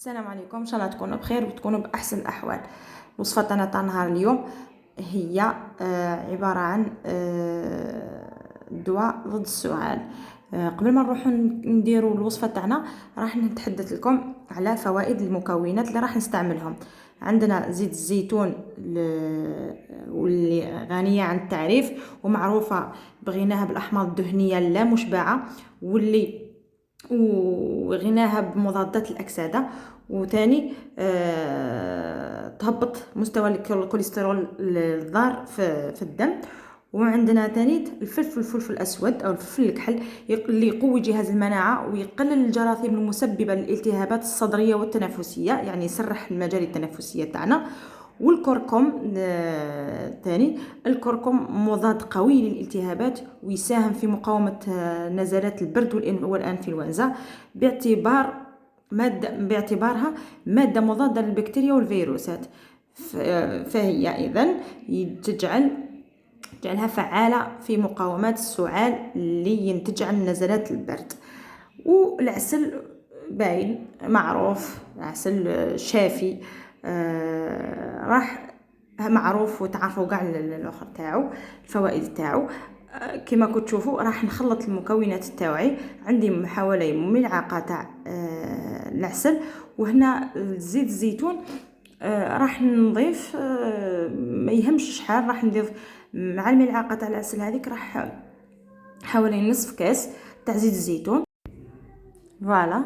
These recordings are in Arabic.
السلام عليكم، ان شاء الله تكونوا بخير وتكونوا باحسن الاحوال. الوصفه تاعنا تاع نهار اليوم هي عباره عن دواء ضد السعال. قبل ما نروحوا نديروا الوصفه تاعنا راح نتحدث لكم على فوائد المكونات اللي راح نستعملهم. عندنا زيت الزيتون واللي غنيه عن التعريف ومعروفه بغناها بالاحماض الدهنيه اللا مشبعه، واللي وغناها بمضادات الأكسدة، وثاني تهبط مستوى الكوليسترول الضار في الدم. وعندنا ثاني الفلفل الأسود أو الفلفل الكحل اللي يقوي جهاز المناعة ويقلل الجراثيم المسببة للالتهابات الصدرية والتنفسية، يعني يسرح المجال التنفسية تاعنا. والكركم ثاني الكركم مضاد قوي للالتهابات ويساهم في مقاومة نزلات البرد والانفلونزا باعتبارها مادة مضادة للبكتيريا والفيروسات. فهي إذن تجعلها فعالة في مقاومة السعال اللي ينتج عن نزلات البرد. والعسل باين معروف، عسل شافي، راح معروف وتعرفوا كاع الاخر تاعو الفوائد تاعو. كما كنتوا تشوفوا راح نخلط المكونات تاعي. عندي حوالي ملعقه تاع العسل، وهنا زيت الزيتون راح نضيف ما يهمش شحال راح نضيف مع الملعقه تاع العسل هذيك، راح حوالي نصف كاس تاع زيت الزيتون. فوالا،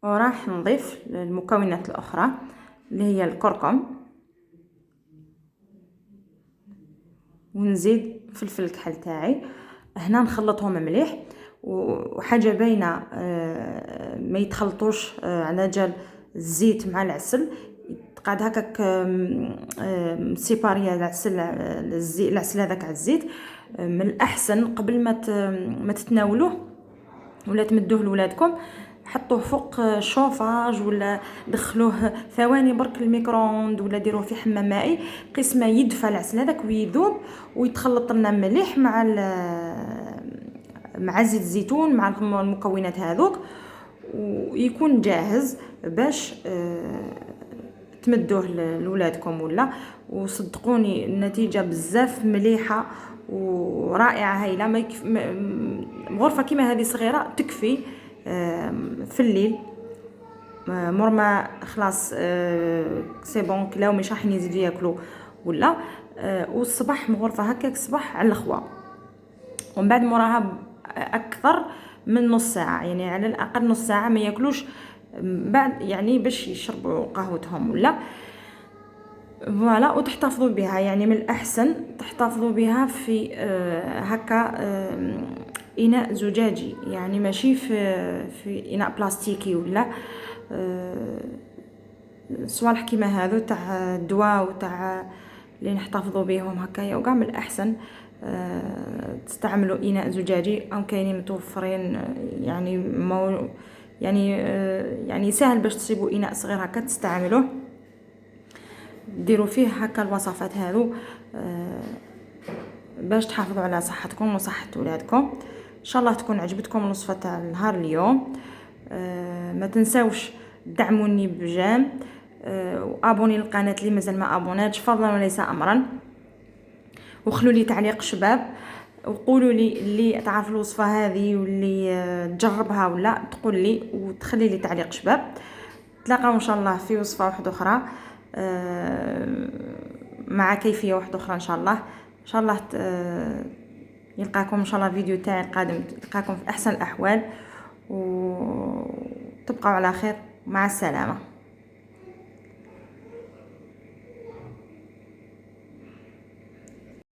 وراح نضيف المكونات الاخرى اللي هي الكركم، ونزيد فلفل الكحل تاعي. هنا نخلطهم مليح، وحاجه باينه ما يتخلطوش على جال الزيت مع العسل، تقعد هكاك سيباريا العسل هذاك على الزيت. من الاحسن قبل ما تتناولوه ولا تمدوه لولادكم، حطوه فوق شوفاج ولا دخلوه ثواني برك الميكرووند ولا ديروه في حمام مائي قيس ما يدفى العسل هذاك ويذوب ويتخلط لنا مليح مع زيت الزيتون مع المكونات هذوك، ويكون جاهز باش تمدوه لولادكم ولا. وصدقوني النتيجه بزاف مليحه ورائعه هايله. غرفه كيما هذه صغيره تكفي في الليل مرما خلاص سي بون كلاو مش راح يزيدوا ياكلوا ولا. والصباح غرفه هكاك الصباح على الخوا، ومن بعد موراها اكثر من نص ساعه، يعني على الاقل نص ساعه ما ياكلوش بعد، يعني باش يشربوا قهوتهم ولا. فوالا، وتحتفظوا بها، يعني من الاحسن تحتفظوا بها في هكا اناء زجاجي، يعني ماشي في اناء بلاستيكي ولا. صوالح كيما هذو تاع الدواء وتاع اللي نحتفظوا بهم هكايا، وكاع من الاحسن تستعملوا اناء زجاجي او كاينين متوفرين، يعني سهل باش تصيبوا اناء صغير هكا تستعملوه، ديروا فيه هكا الوصفات هذو باش تحافظوا على صحتكم وصحة ولادكم. ان شاء الله تكون عجبتكم الوصفه تاع نهار اليوم. ما تنساوش دعموني بجام، وابوني للقناه اللي مازال ما ابوناتش فضلا وليس امرا، وخلوا لي تعليق شباب وقولوا لي اللي تعرف الوصفه هذه واللي تجربها ولا تقول لي وتخلي لي تعليق شباب. تلاقاو ان شاء الله في وصفه واحده اخرى مع كيفيه واحده اخرى ان شاء الله. ان شاء الله يلقاكم ان شاء الله الفيديو تاعي القادم تلقاكم في احسن الاحوال، وتبقوا على خير. مع السلامه.